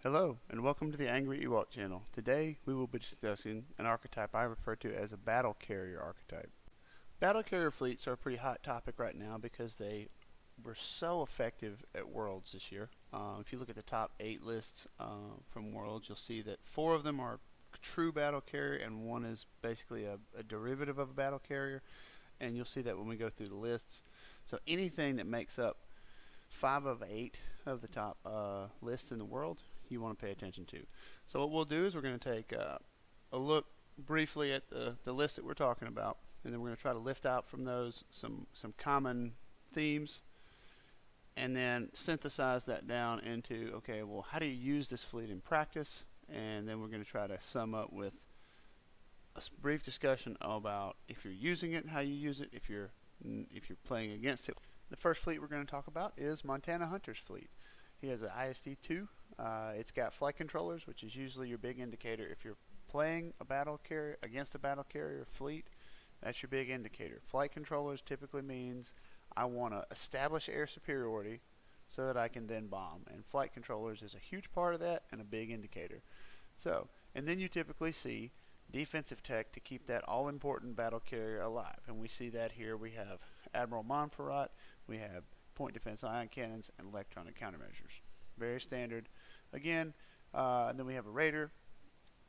Hello, and welcome to the Angry Ewok channel. Today, we will be discussing an archetype I refer to as a battle carrier archetype. Battle carrier fleets are a pretty hot topic right now because they were so effective at Worlds this year. If you look at the top 8 lists from Worlds, you'll see that 4 of them are true battle carrier and 1 is basically a derivative of a battle carrier. And you'll see that when we go through the lists. So anything that makes up 5 of 8 of the top lists in the world, you want to pay attention to. So what we'll do is we're going to take a look briefly at the list that we're talking about, and then we're going to try to lift out from those some common themes, and then synthesize that down into, okay, well, how do you use this fleet in practice? And then we're going to try to sum up with a brief discussion about if you're using it, how you use it, if you're playing against it. The first fleet we're going to talk about is Montana Hunter's fleet. He has an ISD-2. It's got flight controllers, which is usually your big indicator. If you're playing a battle carrier against a battle carrier fleet, that's your big indicator. Flight controllers typically means I want to establish air superiority so that I can then bomb. And flight controllers is a huge part of that and a big indicator. So, and then you typically see defensive tech to keep that all-important battle carrier alive. And we see that here. We have Admiral Montferrat, we have point defense ion cannons, and electronic countermeasures. Very standard. Again, and then we have a Raider.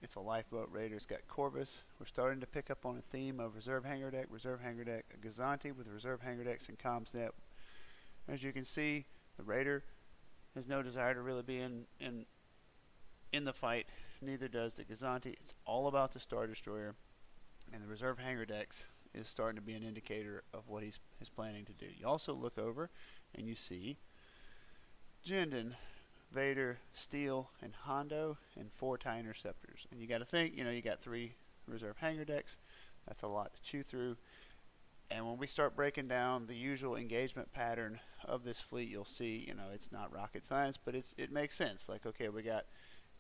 It's a lifeboat Raider. It's got Corvus. We're starting to pick up on a theme of reserve hangar deck, a Gazanti with reserve hangar decks and comms net. As you can see, the Raider has no desire to really be in the fight. Neither does the Gazanti. It's all about the Star Destroyer, and the reserve hangar decks is starting to be an indicator of what he's planning to do. You also look over and you see Jindin, Vader, Steel, and Hondo, and 4 TIE Interceptors. And you got to think, you got 3 reserve hangar decks. That's a lot to chew through. And when we start breaking down the usual engagement pattern of this fleet, you'll see, it's not rocket science, but it makes sense. Like, okay, we got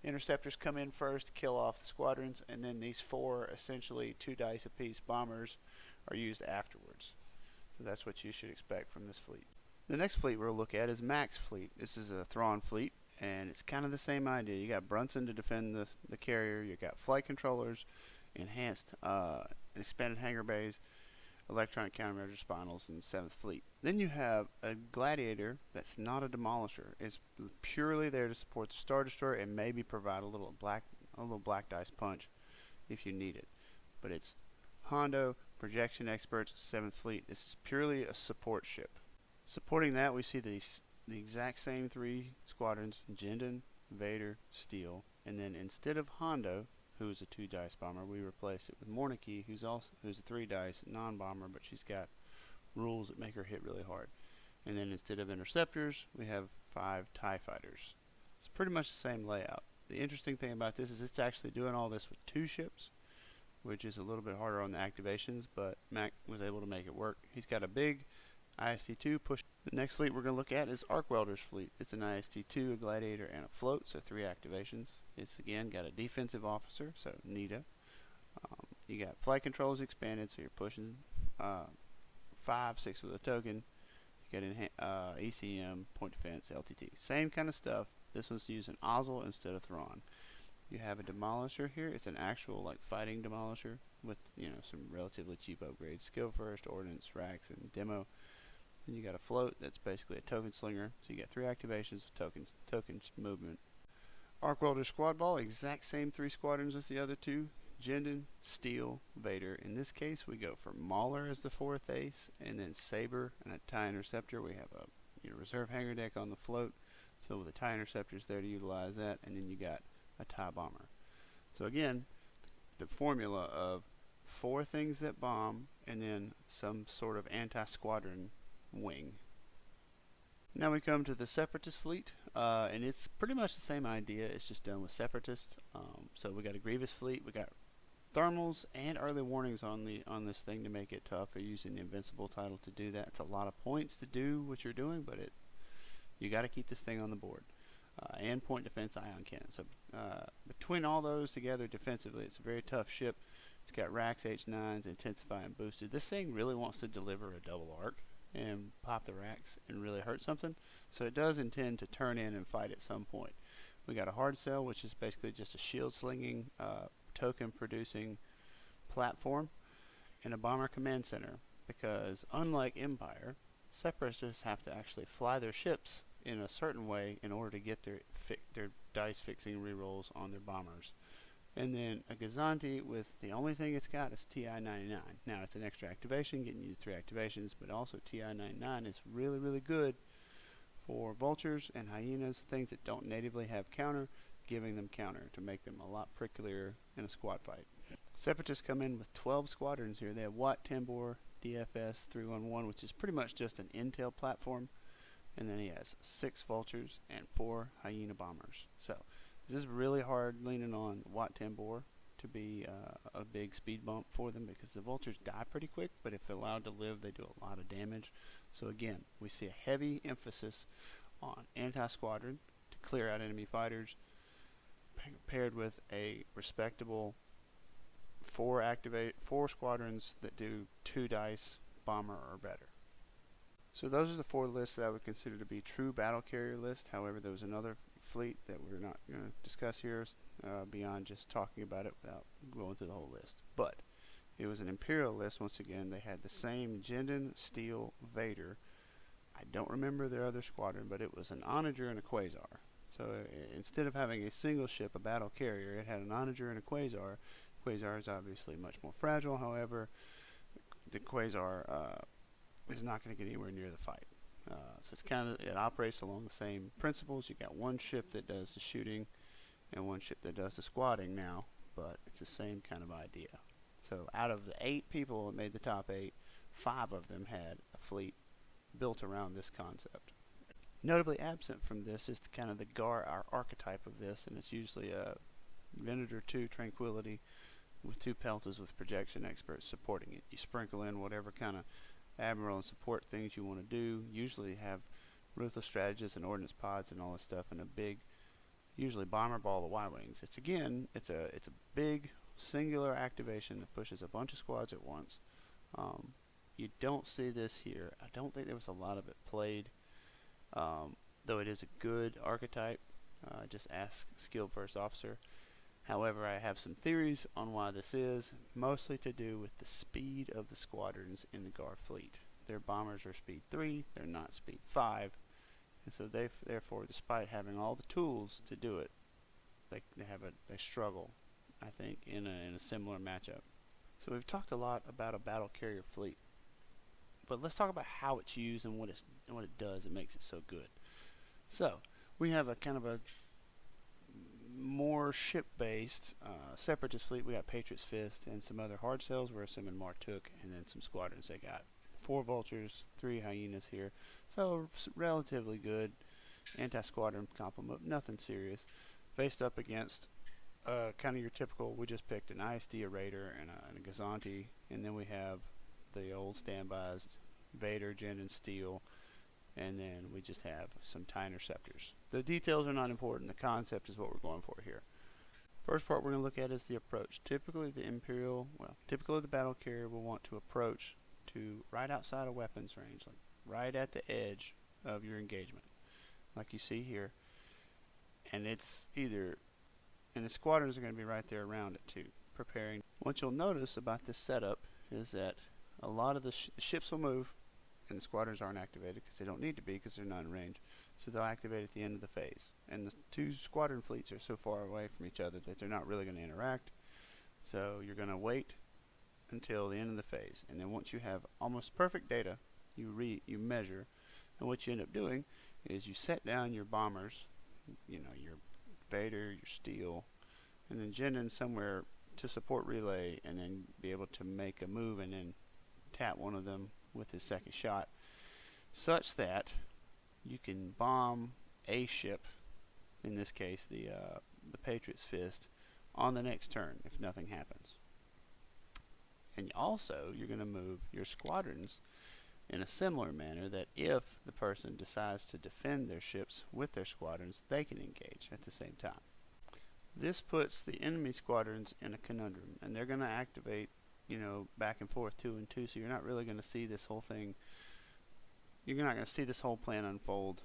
interceptors come in first, kill off the squadrons, and then these 4, essentially 2 dice apiece bombers, are used afterwards. So that's what you should expect from this fleet. The next fleet we'll look at is Mac's fleet. This is a Thrawn fleet, and it's kind of the same idea. You got Brunson to defend the carrier, you got flight controllers, enhanced expanded hangar bays, electronic countermeasure spinals, and 7th fleet. Then you have a Gladiator that's not a demolisher. It's purely there to support the Star Destroyer and maybe provide a little black dice punch if you need it. But it's Hondo, projection experts, 7th fleet. This is purely a support ship. Supporting that, we see the exact same 3 squadrons: Jindin, Vader, Steel, and then instead of Hondo, who is a 2 dice bomber, we replaced it with Mornike, who's a 3 dice non-bomber, but she's got rules that make her hit really hard. And then instead of interceptors, we have 5 TIE fighters. It's pretty much the same layout. The interesting thing about this is it's actually doing all this with 2 ships, which is a little bit harder on the activations, but Mac was able to make it work. He's got a big IST-2 push. The next fleet we're going to look at is Arc Welder's fleet. It's an IST-2, a Gladiator, and a float, so 3 activations. It's again got a defensive officer, so Nita. You got flight controls expanded, so you're pushing 5, 6 with a token. You got ECM, point defense, LTT. Same kind of stuff. This one's using Ozzel instead of Thrawn. You have a demolisher here. It's an actual fighting demolisher with some relatively cheap upgrades: skill first, ordnance, racks, and demo. Then you got a float that's basically a token slinger. So you get 3 activations with tokens movement. Arc Welder Squad Ball, exact same 3 squadrons as the other 2. Jindin, Steel, Vader. In this case, we go for Mauler as the 4th ace, and then Saber and a TIE Interceptor. We have a reserve hangar deck on the float, so with the TIE Interceptors there to utilize that, and then you got a TIE Bomber. So again, the formula of 4 things that bomb, and then some sort of anti-squadron wing. Now we come to the Separatist fleet, and it's pretty much the same idea. It's just done with Separatists. So we got a Grievous fleet. We got thermals and early warnings on this thing to make it tough. We're using the Invincible title to do that. It's a lot of points to do what you're doing, but you got to keep this thing on the board. And point defense ion cannon. So between all those together defensively, it's a very tough ship. It's got racks, H9s, intensify and boosted. This thing really wants to deliver a double arc and pop the racks and really hurt something. So it does intend to turn in and fight at some point. We got a hard cell, which is basically just a shield slinging, token producing platform, and a bomber command center, because unlike Empire, Separatists have to actually fly their ships in a certain way in order to get their dice fixing rerolls on their bombers. And then a Gazanti with the only thing it's got is TI-99. Now it's an extra activation, getting you 3 activations, but also TI-99 is really, really good for vultures and hyenas, things that don't natively have counter, giving them counter to make them a lot pricklier in a squad fight. Separatists come in with 12 squadrons here. They have Watt, Tambor, DFS, 311, which is pretty much just an intel platform. And then he has 6 vultures and 4 hyena bombers. So this is really hard, leaning on Watt Tambor to be a big speed bump for them, because the vultures die pretty quick, but if allowed to live, they do a lot of damage. So again, we see a heavy emphasis on anti-squadron to clear out enemy fighters, paired with a respectable 4 squadrons that do 2 dice bomber or better. So those are the 4 lists that I would consider to be true battle carrier lists. However, there was another fleet that we're not going to discuss here beyond just talking about it without going through the whole list. But it was an Imperial list. Once again, they had the same Jindin, Steel, Vader. I don't remember their other squadron, but it was an Onager and a Quasar. So instead of having a single ship, a battle carrier, it had an Onager and a Quasar. Quasar is obviously much more fragile. However, the Quasar is not going to get anywhere near the fight. So it's it operates along the same principles. You got one ship that does the shooting and one ship that does the squatting now, but it's the same kind of idea. So out of the 8 people that made the top 8, 5 of them had a fleet built around this concept. Notably absent from this is kind of the Gar archetype of this, and it's usually a Venator 2 Tranquility with 2 Peltas with projection experts supporting it. You sprinkle in whatever kind of admiral and support things you want to do. Usually have ruthless strategists and ordnance pods and all this stuff, and a big, usually bomber ball of Y-wings. It's a big singular activation that pushes a bunch of squads at once. You don't see this here. I don't think there was a lot of it played, though it is a good archetype. Just ask skilled first officer. However, I have some theories on why this is, mostly to do with the speed of the squadrons in the Gar fleet. Their bombers are speed 3, they're not speed 5, and so therefore, despite having all the tools to do it, they struggle, I think, in a similar matchup. So we've talked a lot about a battle carrier fleet, but let's talk about how it's used and what it does that makes it so good. So we have a kind of a more ship-based Separatist fleet. We got Patriot's Fist and some other hard cells. We're assuming Martuk, and then some squadrons. They got 4 vultures, 3 hyenas here, so relatively good anti-squadron complement, nothing serious. Faced up against kind of your typical, we just picked an ISD, a Raider, and a Gazanti, and then we have the old standbys, Vader, Jin, and Steel, and then we just have some TIE interceptors. The details are not important. The concept is what we're going for here. First part we're going to look at is the approach. Typically the battle carrier will want to approach to right outside of weapons range, like right at the edge of your engagement, like you see here. And it's either, and the squadrons are going to be right there around it too, preparing. What you'll notice about this setup is that a lot of the ships will move, and the squadrons aren't activated because they don't need to be, because they're not in range. So they'll activate at the end of the phase. And the 2 squadron fleets are so far away from each other that they're not really going to interact. So you're going to wait until the end of the phase. And then once you have almost perfect data, you measure. And what you end up doing is you set down your bombers, your Vader, your Steel, and then Jindin somewhere to support relay, and then be able to make a move and then tap one of them with his second shot, such that you can bomb a ship, in this case the Patriot's Fist, on the next turn if nothing happens. And also you're going to move your squadrons in a similar manner, that if the person decides to defend their ships with their squadrons, they can engage at the same time. This puts the enemy squadrons in a conundrum, and they're going to activate back and forth 2 and 2, so you're not really going to see this whole thing. You're not going to see this whole plan unfold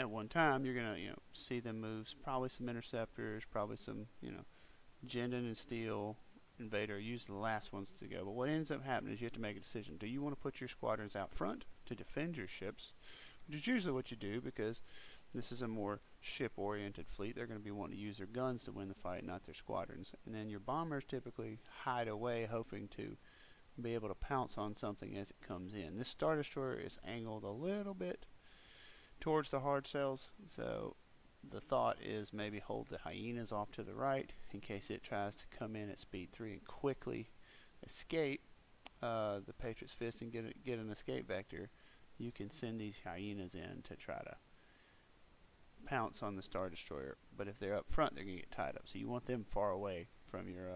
at one time, you're gonna see them move probably some interceptors, probably some Jendon and Steel and Vader are usually the last ones to go. But what ends up happening is you have to make a decision. Do you want to put your squadrons out front to defend your ships? Which is usually what you do, because this is a more ship-oriented fleet. They're going to be wanting to use their guns to win the fight, not their squadrons. And then your bombers typically hide away, hoping to be able to pounce on something as it comes in. This Star Destroyer is angled a little bit towards the hard cells, so the thought is maybe hold the hyenas off to the right in case it tries to come in at speed 3 and quickly escape the Patriot's Fist and get an escape vector. You can send these hyenas in to try to pounce on the Star Destroyer, but if they're up front, they're going to get tied up. So you want them far away from your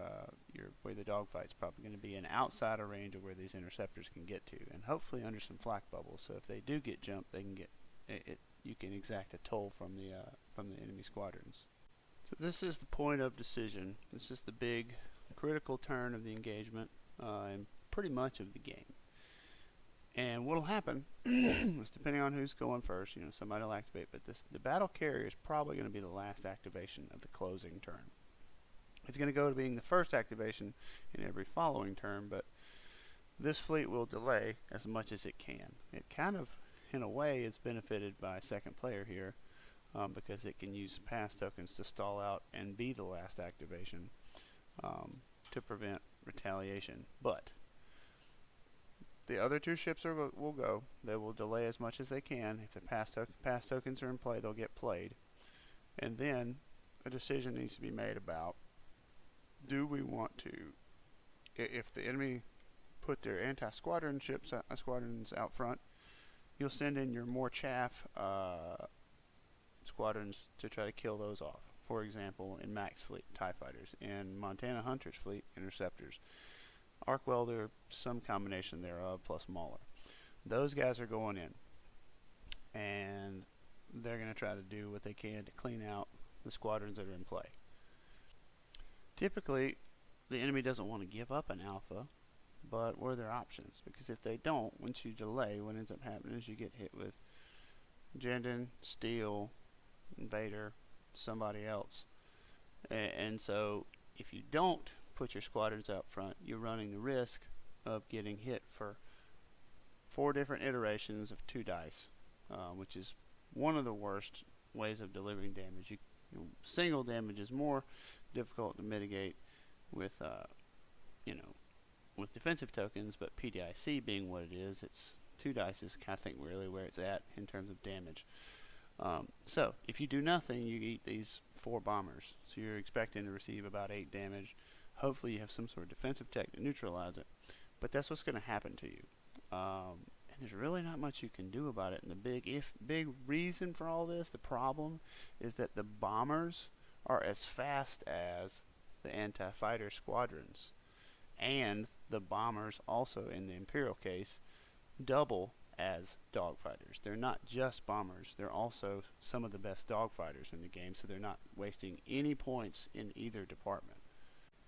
where the dogfight's probably going to be, an outside of range of where these interceptors can get to, and hopefully under some flak bubbles. So if they do get jumped, they can get it. You can exact a toll from the enemy squadrons. So this is the point of decision. This is the big critical turn of the engagement and pretty much of the game. And what'll happen is, depending on who's going first, somebody will activate, but the battle carrier is probably going to be the last activation of the closing turn. It's going to go to being the first activation in every following turn, but this fleet will delay as much as it can. It kind of, in a way, is benefited by second player here because it can use pass tokens to stall out and be the last activation to prevent retaliation. But the other two ships will go. They will delay as much as they can. If the pass tokens are in play, they'll get played. And then a decision needs to be made about, do we want to, if the enemy put their anti-squadron squadrons out front, you'll send in your more chaff squadrons to try to kill those off. For example, in Mac's fleet, TIE fighters. In Montana Hunter's fleet, interceptors. Arc Welder, some combination thereof, plus Mauler. Those guys are going in, and they're going to try to do what they can to clean out the squadrons that are in play. Typically, the enemy doesn't want to give up an alpha, but what are their options? Because if they don't, once you delay, what ends up happening is you get hit with Jendon, Steel, Vader, somebody else. And so if you don't put your squadrons out front, you're running the risk of getting hit for 4 different iterations of 2 dice, which is one of the worst ways of delivering damage. Single damage is more difficult to mitigate with with defensive tokens, but PDIC being what it is, it's 2 dice is I think really where it's at in terms of damage. So if you do nothing, you eat these 4 bombers, so you're expecting to receive about 8 damage. Hopefully you have some sort of defensive tech to neutralize it, but that's what's going to happen to you. And there's really not much you can do about it. And the big reason for all this, the problem, is that the bombers are as fast as the anti-fighter squadrons, and the bombers also, in the Imperial case, double as dogfighters. They're not just bombers, they're also some of the best dogfighters in the game, so they're not wasting any points in either department.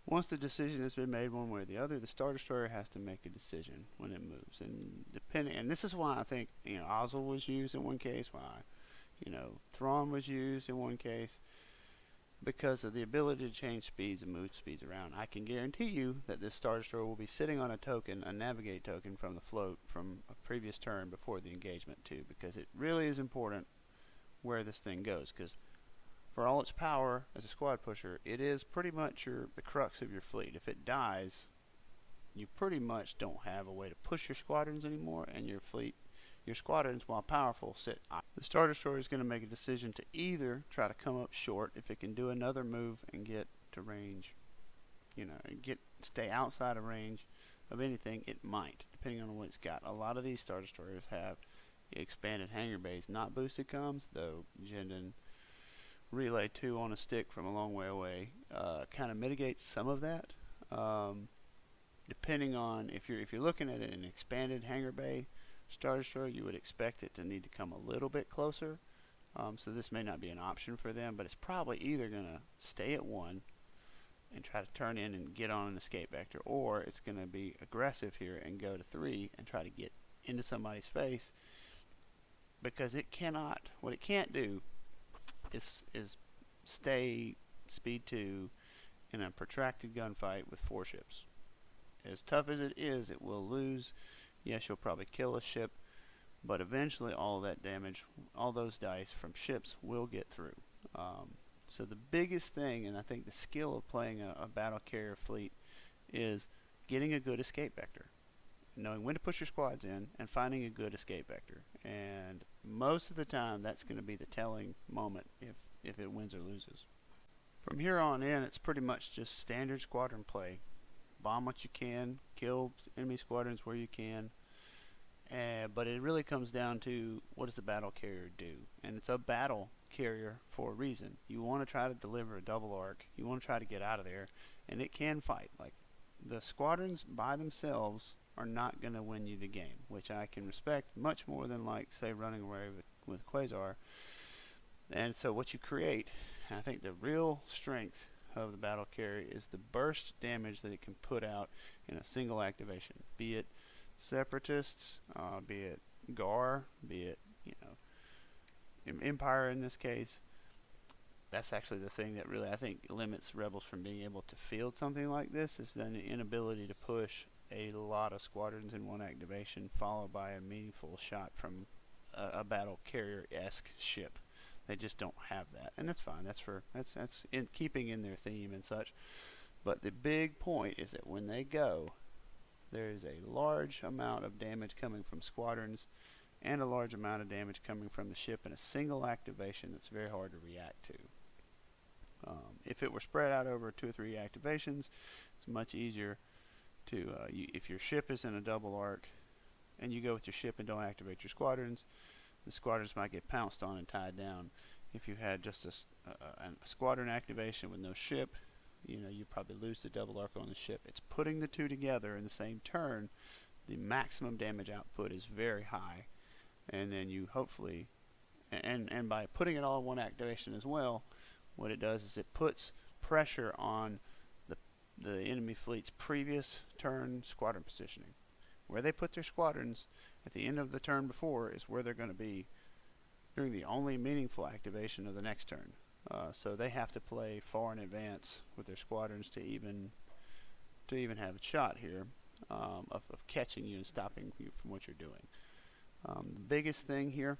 Once the decision has been made one way or the other, the Star Destroyer has to make a decision when it moves. And this is why I think Ozzel was used in one case, why thrawn was used in one case, because of the ability to change speeds and move speeds around. I can guarantee you that this Star Destroyer will be sitting on a token, a navigate token from the float from a previous turn before the engagement too, because it really is important where this thing goes, because for all its power as a squad pusher, it is pretty much the crux of your fleet. If it dies, you pretty much don't have a way to push your squadrons anymore, and your squadrons, while powerful, sit idle. The Star Destroyer is going to make a decision to either try to come up short if it can do another move and get to range, stay outside of range of anything. It might, depending on what it's got. A lot of these Star Destroyers have expanded hangar bays, not boosted comms, though Jendon Relay 2 on a stick from a long way away kind of mitigates some of that. Depending on if you're looking at it in an expanded hangar bay Star Destroyer, you would expect it to need to come a little bit closer. So this may not be an option for them, but it's probably either going to stay at 1 and try to turn in and get on an escape vector, or it's going to be aggressive here and go to 3 and try to get into somebody's face because it cannot, what it can't do is stay speed 2 in a protracted gunfight with 4 ships. As tough as it is, it will lose. Yes, you'll probably kill a ship, but eventually all that damage, all those dice from ships will get through. So the biggest thing, and I think the skill of playing a battle carrier fleet, is getting a good escape vector, knowing when to push your squads in, and finding a good escape vector. And most of the time, that's going to be the telling moment if it wins or loses. From here on in, it's pretty much just standard squadron play. Bomb what you can, kill enemy squadrons where you can, but it really comes down to what does the battle carrier do? And it's a battle carrier for a reason. You want to try to deliver a double arc, you want to try to get out of there, and it can fight. Like, the squadrons by themselves are not going to win you the game, which I can respect much more than, like, say, running away with Quasar. And so what you create, I think the real strength of the battle carrier is the burst damage that it can put out in a single activation, be it Separatists, be it Gar, be it, Empire in this case. That's actually the thing that really, I think, limits Rebels from being able to field something like this, is the inability to push a lot of squadrons in one activation followed by a meaningful shot from a battle carrier-esque ship. They just don't have that, and that's fine. That's in keeping in their theme and such. But the big point is that when they go, there is a large amount of damage coming from squadrons, and a large amount of damage coming from the ship in a single activation that's very hard to react to. If it were spread out over 2 or 3 activations, it's much easier to, if your ship is in a double arc, and you go with your ship and don't activate your squadrons, the squadrons might get pounced on and tied down. If you had just a squadron activation with no ship, you probably lose the double arc on the ship. It's putting the two together in the same turn. The maximum damage output is very high, and then you hopefully, and by putting it all in one activation as well, what it does is it puts pressure on the enemy fleet's previous turn squadron positioning. Where they put their squadrons at the end of the turn before is where they're going to be during the only meaningful activation of the next turn. So they have to play far in advance with their squadrons to even have a shot here of catching you and stopping you from what you're doing. The biggest thing here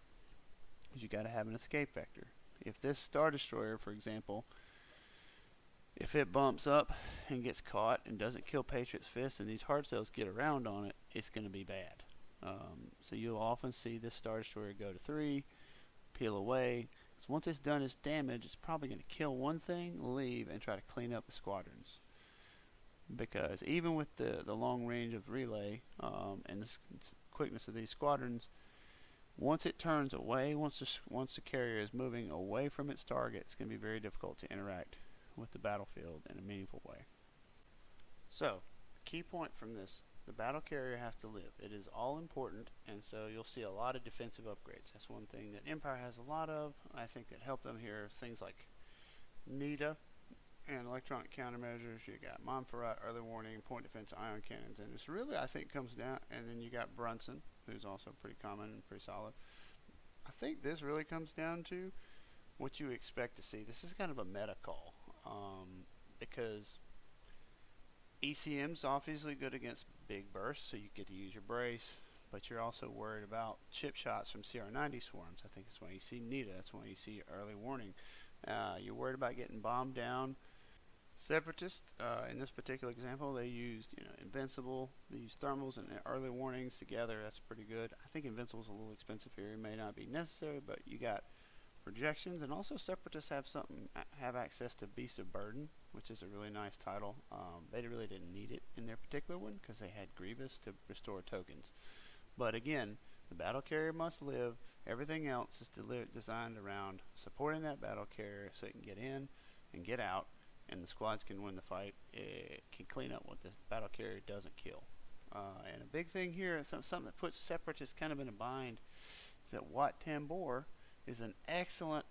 is you got to have an escape vector. If this Star Destroyer, for example, if it bumps up and gets caught and doesn't kill Patriot's Fist and these hard cells get around on it, it's going to be bad. So you'll often see this Star Destroyer go to 3, peel away. So once it's done its damage, it's probably going to kill one thing, leave, and try to clean up the squadrons. Because even with the long range of relay and the quickness of these squadrons, once it turns away, once the carrier is moving away from its target, it's going to be very difficult to interact with the battlefield in a meaningful way. So, the key point from this, the battle carrier has to live. It is all important, and so you'll see a lot of defensive upgrades. That's one thing that Empire has a lot of. I think that help them here is things like NETA and electronic countermeasures. You got Montferrat, early warning, point defense, ion cannons, and it's really, I think, comes down, and then you got Brunson, who's also pretty common and pretty solid. I think this really comes down to what you expect to see. This is kind of a meta call, because ECM's obviously good against big bursts, so you get to use your brace, but you're also worried about chip shots from CR90 swarms. I think that's why you see NETA, that's why you see early warning. You're worried about getting bombed down. Separatist, in this particular example, they used Invincible, they used thermals and early warnings together. That's pretty good. I think Invincible's a little expensive here. It may not be necessary, but you got projections, and also Separatists have access to Beast of Burden, which is a really nice title. They really didn't need it in their particular one because they had Grievous to restore tokens. But again, the battle carrier must live. Everything else is designed around supporting that battle carrier so it can get in and get out, and the squads can win the fight. It can clean up what the battle carrier doesn't kill. And a big thing here, something that puts Separatists kind of in a bind, is that Wat Tambor is an excellent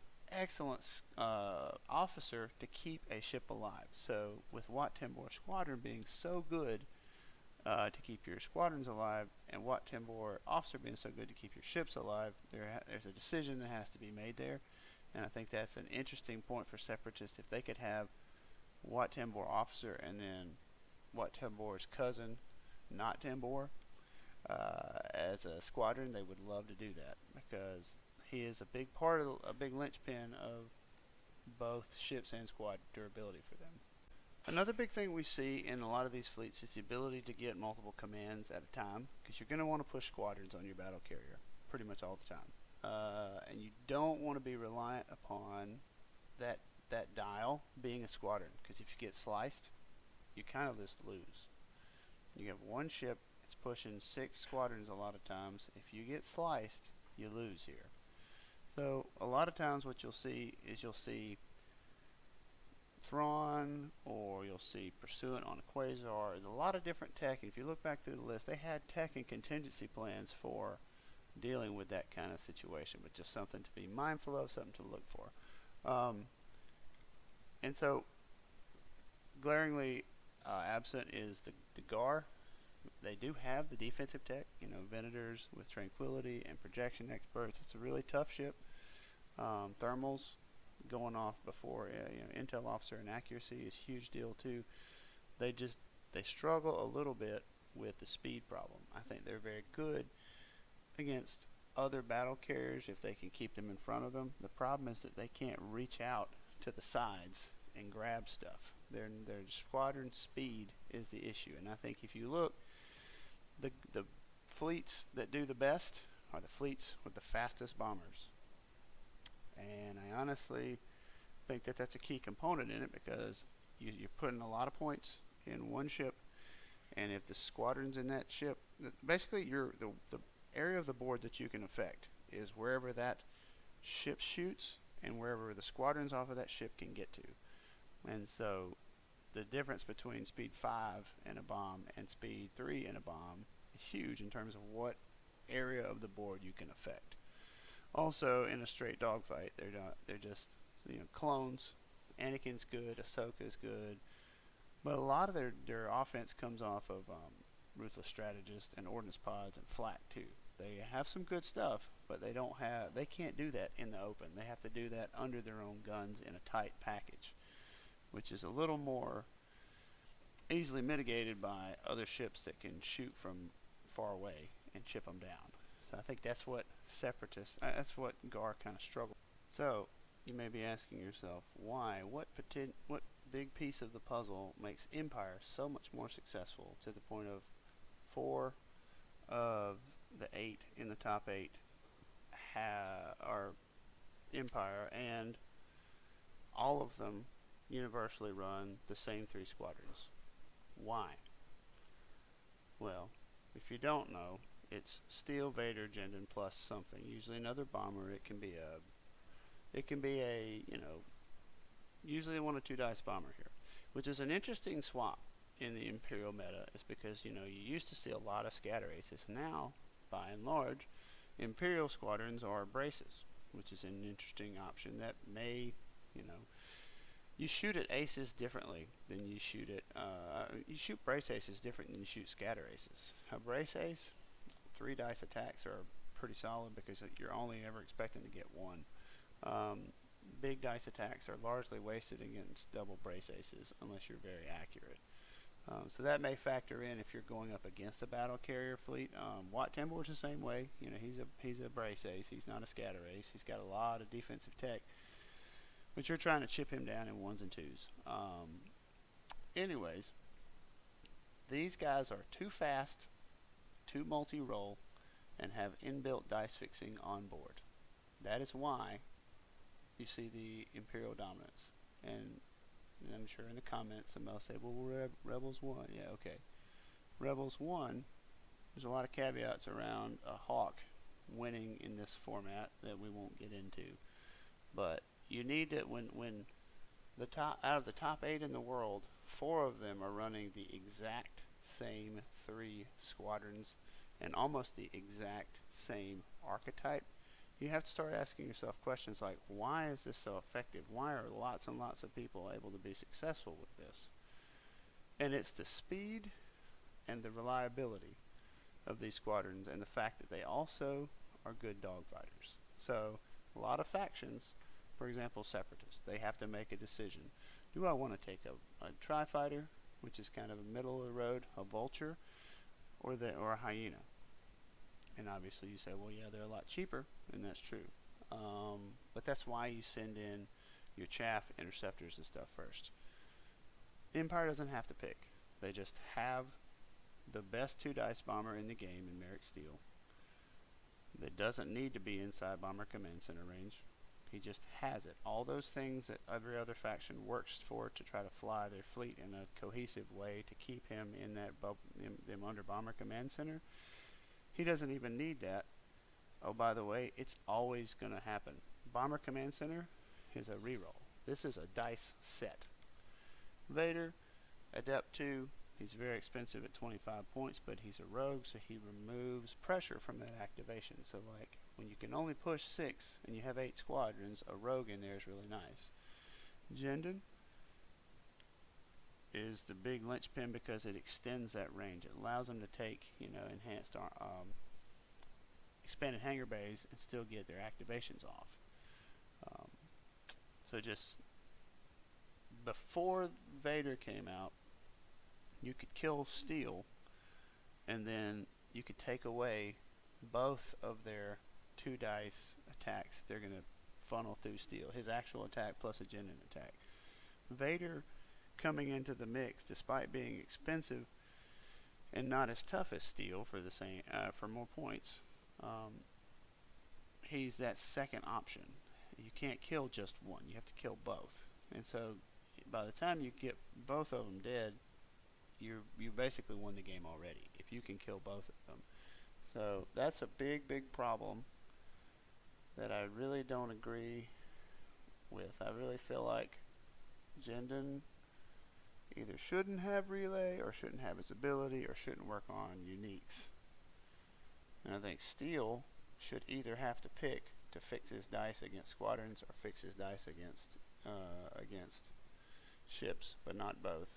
officer to keep a ship alive. So with Wat Tambor's squadron being so good, to keep your squadrons alive, and Wat Tambor officer being so good to keep your ships alive, there's a decision that has to be made there. And I think that's an interesting point for Separatists. If they could have Wat Tambor officer and then Wat Tambor's cousin, not Tambor, as a squadron, they would love to do that, because he is a big part of a big linchpin of both ships and squad durability for them. Another big thing we see in a lot of these fleets is the ability to get multiple commands at a time, because you're going to want to push squadrons on your battle carrier pretty much all the time. And you don't want to be reliant upon that dial being a squadron, because if you get sliced, you kind of just lose. You have one ship, it's pushing 6 squadrons a lot of times. If you get sliced, you lose here. So a lot of times what you'll see is Thrawn, or you'll see Pursuant on a Quasar. There's a lot of different tech. If you look back through the list, they had tech and contingency plans for dealing with that kind of situation, but just something to be mindful of, something to look for. And so glaringly absent is the GAR. They do have the defensive tech, Venators with Tranquility and Projection Experts. It's a really tough ship. Thermals going off before intel officer and accuracy is a huge deal too. They struggle a little bit with the speed problem. I think they're very good against other battle carriers if they can keep them in front of them. The problem is that they can't reach out to the sides and grab stuff. Their squadron speed is the issue, and I think if you look, the fleets that do the best are the fleets with the fastest bombers. And I honestly think that that's a key component in it, because you're putting a lot of points in one ship, and if the squadron's in that ship, basically the area of the board that you can affect is wherever that ship shoots and wherever the squadrons off of that ship can get to. And so the difference between speed 5 in a bomb and speed 3 in a bomb is huge in terms of what area of the board you can affect. Also, in a straight dogfight, they're just clones. Anakin's good, Ahsoka's good, but a lot of their offense comes off of Ruthless Strategist and Ordnance Pods and Flak too. They have some good stuff, but they can't do that in the open. They have to do that under their own guns in a tight package, which is a little more easily mitigated by other ships that can shoot from far away and chip them down. So I think that's what that's what GAR kind of struggle. So you may be asking yourself, why? What big piece of the puzzle makes Empire so much more successful to the point of 4 of the 8 in the top 8 are Empire, and all of them universally run the same 3 squadrons? Why? Well, if you don't know, it's Steel, Vader, Jendon plus something. Usually another bomber. It can be a usually a 1 or 2 dice bomber here, which is an interesting swap in the Imperial meta. Is because you used to see a lot of scatter aces. Now, by and large, Imperial squadrons are braces, which is an interesting option that may, you shoot at aces differently than you shoot at, you shoot brace aces different than you shoot scatter aces. A brace ace, 3 dice attacks are pretty solid because you're only ever expecting to get 1. Big dice attacks are largely wasted against double brace aces unless you're very accurate. So that may factor in if you're going up against a battle carrier fleet. Wat Tambor's the same way. He's a brace ace. He's not a scatter ace. He's got a lot of defensive tech, but you're trying to chip him down in 1s and 2s. Anyways, these guys are too fast, too multi-roll, and have inbuilt dice fixing on board. That is why you see the Imperial dominance. And I'm sure in the comments somebody will say, well, Rebels won. Yeah, okay. Rebels won. There's a lot of caveats around a Hawk winning in this format that we won't get into. But you need to, when out of the top 8 in the world, 4 of them are running the exact same 3 squadrons and almost the exact same archetype. You have to start asking yourself questions like, why is this so effective? Why are lots and lots of people able to be successful with this? And it's the speed and the reliability of these squadrons, and the fact that they also are good dogfighters. So a lot of factions, for example Separatists, they have to make a decision. Do I want to take a tri-fighter, which is kind of a middle of the road, a vulture, or a hyena? And obviously you say, well, yeah, they're a lot cheaper, and that's true. But that's why you send in your chaff interceptors and stuff first. Empire doesn't have to pick. They just have the best 2-dice bomber in the game in Merrick Steel. That doesn't need to be inside Bomber Command Center range. He just has it. All those things that every other faction works for to try to fly their fleet in a cohesive way to keep him in that them under Bomber Command Center. He doesn't even need that. Oh, by the way, it's always going to happen. Bomber Command Center is a reroll. This is a dice set. Vader, Adept 2, he's very expensive at 25 points, but he's a rogue, so he removes pressure from that activation. So like, when you can only push 6 and you have 8 squadrons, a rogue in there is really nice. Jendon is the big linchpin because it extends that range. It allows them to take, enhanced expanded hangar bays and still get their activations off. So just before Vader came out, you could kill Steel, and then you could take away both of their 2-dice attacks. They're going to funnel through Steel. His actual attack plus a Jendon attack. Vader coming into the mix, despite being expensive and not as tough as Steel for the same for more points, he's that second option. You can't kill just one. You have to kill both. And so by the time you get both of them dead, you basically won the game already if you can kill both of them. So that's a big problem that I really don't agree with. I really feel like Jendon either shouldn't have relay or shouldn't have its ability or shouldn't work on uniques. And I think Steel should either have to pick to fix his dice against squadrons or fix his dice against ships, but not both.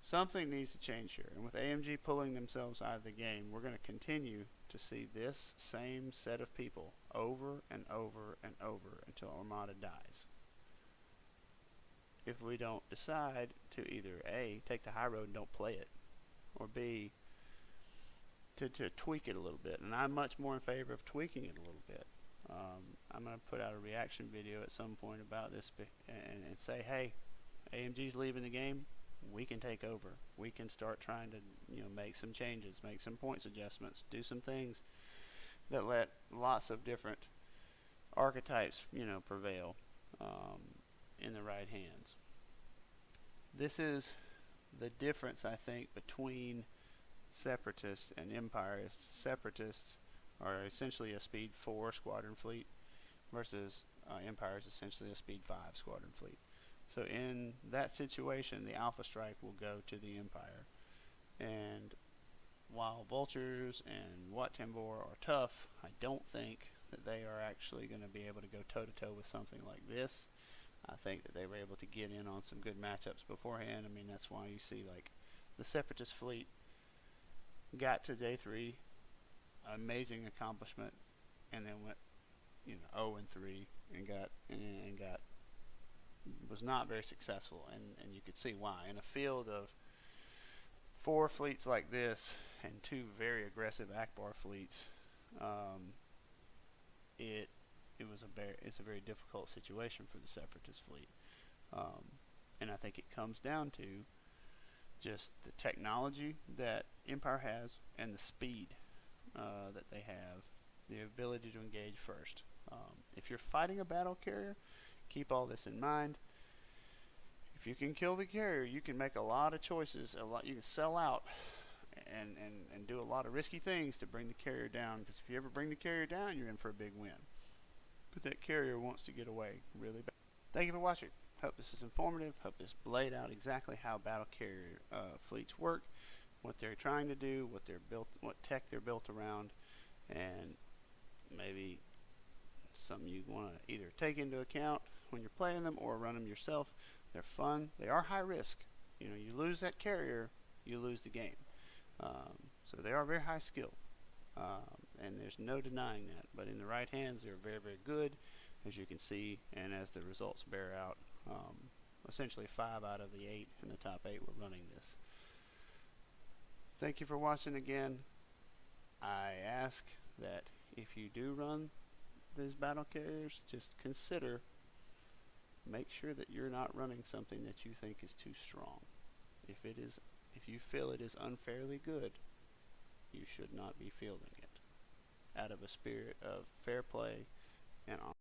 Something needs to change here, and with AMG pulling themselves out of the game, we're going to continue to see this same set of people over and over and over until Armada dies. If we don't decide to either A, take the high road and don't play it, or B, to tweak it a little bit. And I'm much more in favor of tweaking it a little bit. I'm going to put out a reaction video at some point about this and say, hey, AMG's leaving the game. We can take over. We can start trying to make some changes, make some points adjustments, do some things that let lots of different archetypes prevail in the right hands. This is the difference, I think, between Separatists and Empirists. Separatists are essentially a speed 4 squadron fleet versus Empire is essentially a speed 5 squadron fleet. So in that situation, the Alpha Strike will go to the Empire. And while Vultures and Wat Tambor are tough, I don't think that they are actually going to be able to go toe-to-toe with something like this. I think that they were able to get in on some good matchups beforehand. I mean, that's why you see like the Separatist fleet got to day 3, amazing accomplishment, and then went 0-3 and was not very successful, and you could see why. In a field of 4 fleets like this and 2 very aggressive Akbar fleets, it's a very difficult situation for the Separatist fleet, and I think it comes down to just the technology that Empire has and the speed that they have, the ability to engage first. If you're fighting a battle carrier, keep all this in mind. If you can kill the carrier, you can make a lot of choices. You can sell out and do a lot of risky things to bring the carrier down, because if you ever bring the carrier down, you're in for a big win. But that carrier wants to get away really bad. Thank you for watching. Hope this is informative. Hope this laid out exactly how battle carrier fleets work, what they're trying to do, what tech they're built around, and maybe something you want to either take into account when you're playing them or run them yourself. They're fun. They are high risk. You lose that carrier, you lose the game. So they are very high skill, and there's no denying that. But in the right hands, they're very, very good, as you can see, and as the results bear out. Essentially 5 out of the 8 in the top 8 were running this. Thank you for watching again. I ask that if you do run these battle carriers, just consider, make sure that you're not running something that you think is too strong. If you feel it is unfairly good, you should not be fielding it, out of a spirit of fair play and honor.